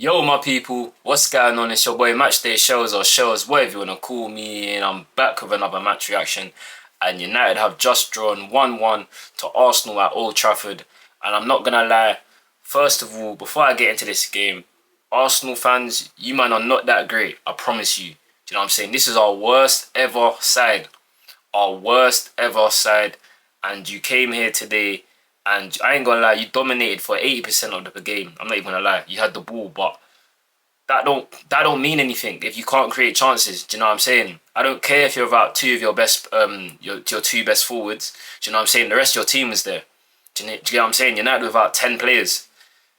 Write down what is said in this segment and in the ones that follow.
Yo, my people, what's going on? It's your boy Matchday Shells or Shells, whatever you want to call me, and I'm back with another match reaction. And United have just drawn 1-1 to Arsenal at Old Trafford. And I'm not gonna lie, first of all, before I get into this game, Arsenal fans, you man are not that great, I promise you. Do you know what I'm saying? This is our worst ever side. Our worst ever side. And you came here today and I ain't gonna lie, you dominated for 80% of the game. I'm not even gonna lie. You had the ball, but that don't mean anything if you can't create chances. Do you know what I'm saying? I don't care if you're without two of your best your two best forwards. Do you know what I'm saying? The rest of your team is there. Do you get what I'm saying? You're not without 10 players.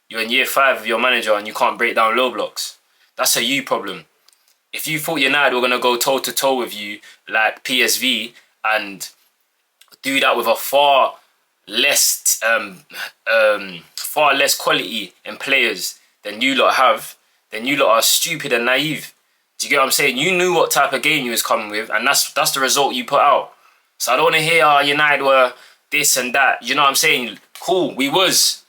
You're in year 5 of your manager and you can't break down low blocks. That's a you problem. If you thought United were gonna go toe to toe with you like PSV and do that with a far less quality in players than you lot have, then you lot are stupid and naive. Do you get what I'm saying? You knew what type of game you was coming with, and that's the result you put out. So I don't want to hear United were this and that. You know what I'm saying? Cool, we was.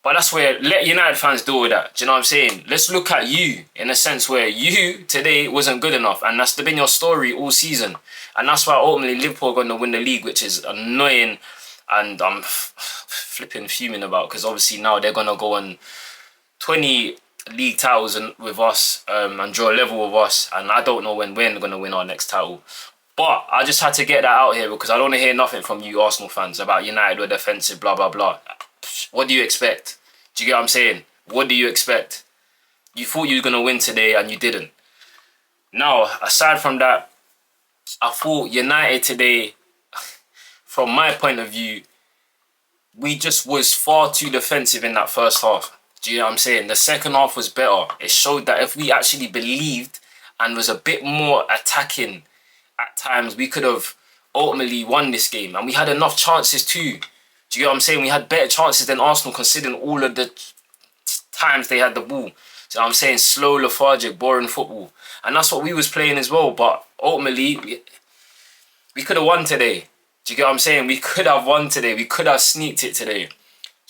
But that's where, let United fans deal with that. Do you know what I'm saying? Let's look at you in a sense where you today wasn't good enough, and that's been your story all season. And that's why ultimately Liverpool are going to win the league, which is annoying. And I'm flipping fuming about, because obviously now they're going to go on 20 league titles with us and draw a level with us. And I don't know when we're going to win our next title. But I just had to get that out here because I don't want to hear nothing from you Arsenal fans about United were defensive, blah, blah, blah. What do you expect? Do you get what I'm saying? What do you expect? You thought you were going to win today and you didn't. Now, aside from that, I thought United today, from my point of view, we just was far too defensive in that first half. Do you know what I'm saying? The second half was better. It showed that if we actually believed and was a bit more attacking at times, we could have ultimately won this game. And we had enough chances too. Do you get what I'm saying? We had better chances than Arsenal considering all of the times they had the ball. So I'm saying slow, lethargic, boring football. And that's what we was playing as well. But ultimately, we could have won today. Do you get what I'm saying? We could have won today. We could have sneaked it today. Do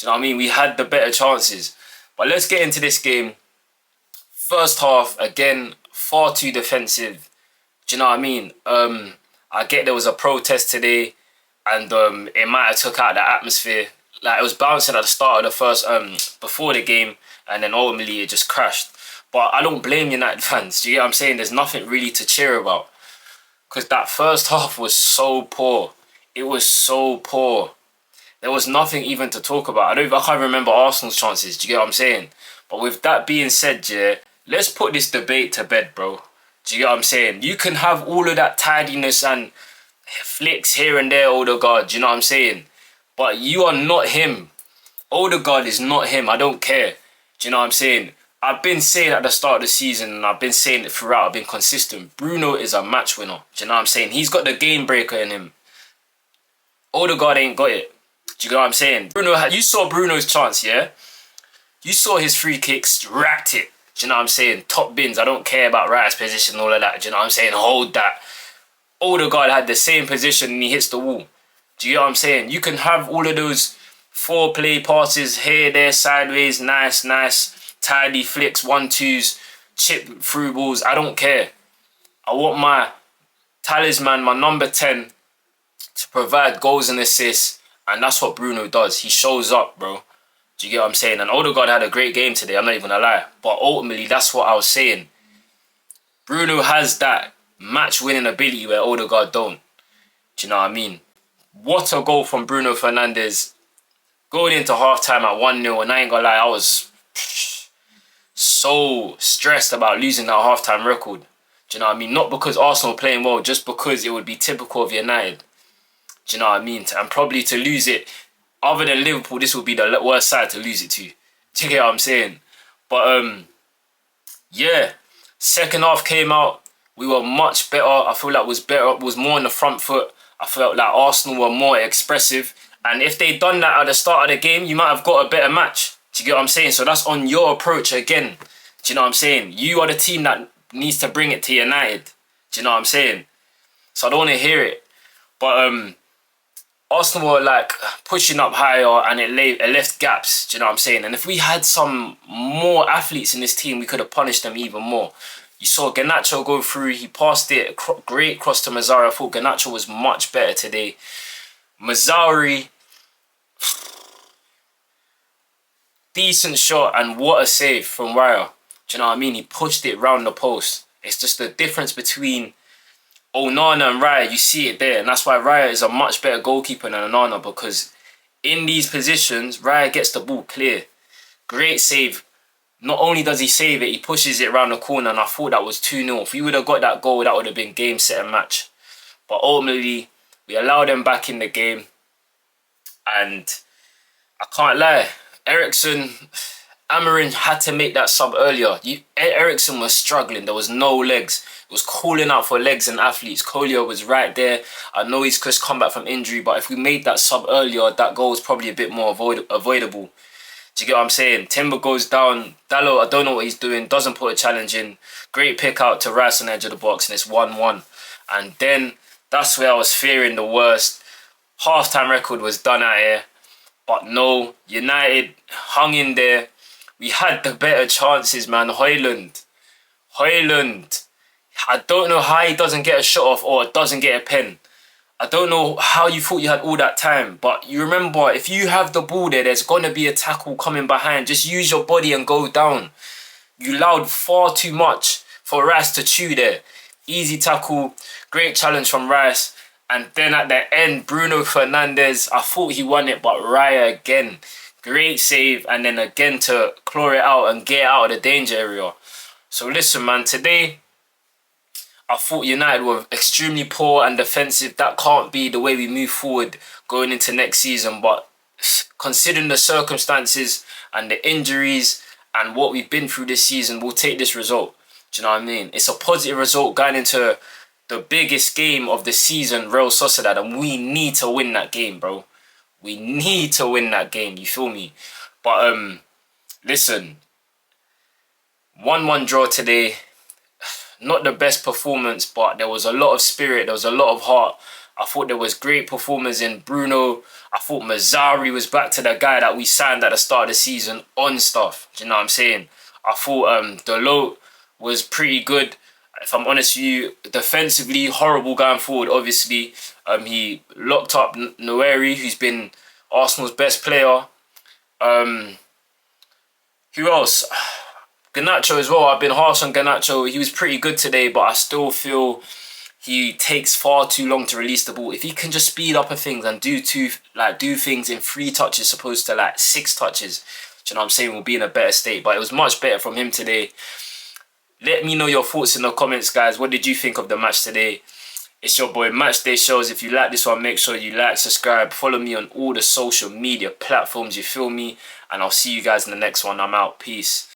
you know what I mean? We had the better chances. But let's get into this game. First half, again, far too defensive. Do you know what I mean? I get there was a protest today and it might have took out the atmosphere. Like, it was bouncing at the start of the first, before the game, and then ultimately it just crashed. But I don't blame United fans. Do you get what I'm saying? There's nothing really to cheer about. Because that first half was so poor. It was so poor. There was nothing even to talk about. I can't remember Arsenal's chances. Do you get what I'm saying? But with that being said, yeah, let's put this debate to bed, bro. Do you get what I'm saying? You can have all of that tidiness and flicks here and there, Odegaard. Do you know what I'm saying? But you are not him. Odegaard is not him. I don't care. Do you know what I'm saying? I've been saying at the start of the season, and I've been saying it throughout, I've been consistent. Bruno is a match winner. Do you know what I'm saying? He's got the game breaker in him. Odegaard ain't got it. Do you get what I'm saying? You saw Bruno's chance, yeah? You saw his free kicks, racked it. Do you know what I'm saying? Top bins. I don't care about Rice's position and all of that. Do you know what I'm saying? Hold that. Odegaard had the same position and he hits the wall. Do you get what I'm saying? You can have all of those foreplay passes here, there, sideways, nice, tidy flicks, 1-2s, chip through balls. I don't care. I want my talisman, my number 10, to provide goals and assists, and that's what Bruno does. He shows up, bro. Do you get what I'm saying? And Odegaard had a great game today, I'm not even gonna lie. But ultimately, that's what I was saying. Bruno has that match-winning ability where Odegaard don't. Do you know what I mean? What a goal from Bruno Fernandes. Going into half-time at 1-0, and I ain't gonna lie, I was so stressed about losing that half-time record. Do you know what I mean? Not because Arsenal were playing well, just because it would be typical of United. Do you know what I mean? And probably to lose it, other than Liverpool, this would be the worst side to lose it to. Do you get what I'm saying? But, yeah. Second half came out. We were much better. I feel like was more on the front foot. I felt like Arsenal were more expressive. And if they'd done that at the start of the game, you might have got a better match. Do you get what I'm saying? So that's on your approach again. Do you know what I'm saying? You are the team that needs to bring it to United. Do you know what I'm saying? So I don't want to hear it. But, Arsenal were like pushing up higher and it left gaps. Do you know what I'm saying? And if we had some more athletes in this team, we could have punished them even more. You saw Garnacho go through. He passed it. Great cross to Mazzari. I thought Garnacho was much better today. Mazzari, decent shot and what a save from Raya. Do you know what I mean? He pushed it round the post. It's just the difference between Onana and Raya. You see it there. And that's why Raya is a much better goalkeeper than Onana, because in these positions, Raya gets the ball clear. Great save. Not only does he save it, he pushes it around the corner, and I thought that was 2-0. If we would have got that goal, that would have been game, set and match. But ultimately, we allowed them back in the game. And I can't lie, Amarin had to make that sub earlier. Ericsson was struggling. There was no legs. It was calling out for legs and athletes. Collier was right there. I know he's just come back from injury, but if we made that sub earlier, that goal was probably a bit more avoidable. Do you get what I'm saying? Timber goes down. Dalot, I don't know what he's doing. Doesn't put a challenge in. Great pick out to Rice on the edge of the box, and it's 1-1. And then that's where I was fearing the worst. Half-time record was done out here. But no, United hung in there. We had the better chances, man. Højlund. I don't know how he doesn't get a shot off or doesn't get a pen. I don't know how you thought you had all that time. But you remember, if you have the ball there, there's going to be a tackle coming behind. Just use your body and go down. You allowed far too much for Rice to chew there. Easy tackle. Great challenge from Rice. And then at the end, Bruno Fernandes, I thought he won it, but Raya again. Great save, and then again to claw it out and get out of the danger area. So listen, man, today I thought United were extremely poor and defensive. That can't be the way we move forward going into next season. But considering the circumstances and the injuries and what we've been through this season, we'll take this result. Do you know what I mean? It's a positive result going into the biggest game of the season, Real Sociedad, and we need to win that game, bro. We need to win that game, you feel me? But listen, 1-1 draw today. Not the best performance, but there was a lot of spirit, there was a lot of heart. I thought there was great performers in Bruno. I thought Mazzari was back to the guy that we signed at the start of the season on stuff. Do you know what I'm saying? I thought Dalot was pretty good. If I'm honest with you, defensively, horrible going forward, obviously. He locked up Noeri, who's been Arsenal's best player. Who else? Garnacho as well. I've been harsh on Garnacho. He was pretty good today, but I still feel he takes far too long to release the ball. If he can just speed up things and do things in 3 touches opposed to like 6 touches, do you know what I'm saying, we'll be in a better state. But it was much better from him today. Let me know your thoughts in the comments, guys. What did you think of the match today? It's your boy Matchday Shows. If you like this one, make sure you like, subscribe, follow me on all the social media platforms, you feel me? And I'll see you guys in the next one. I'm out. Peace.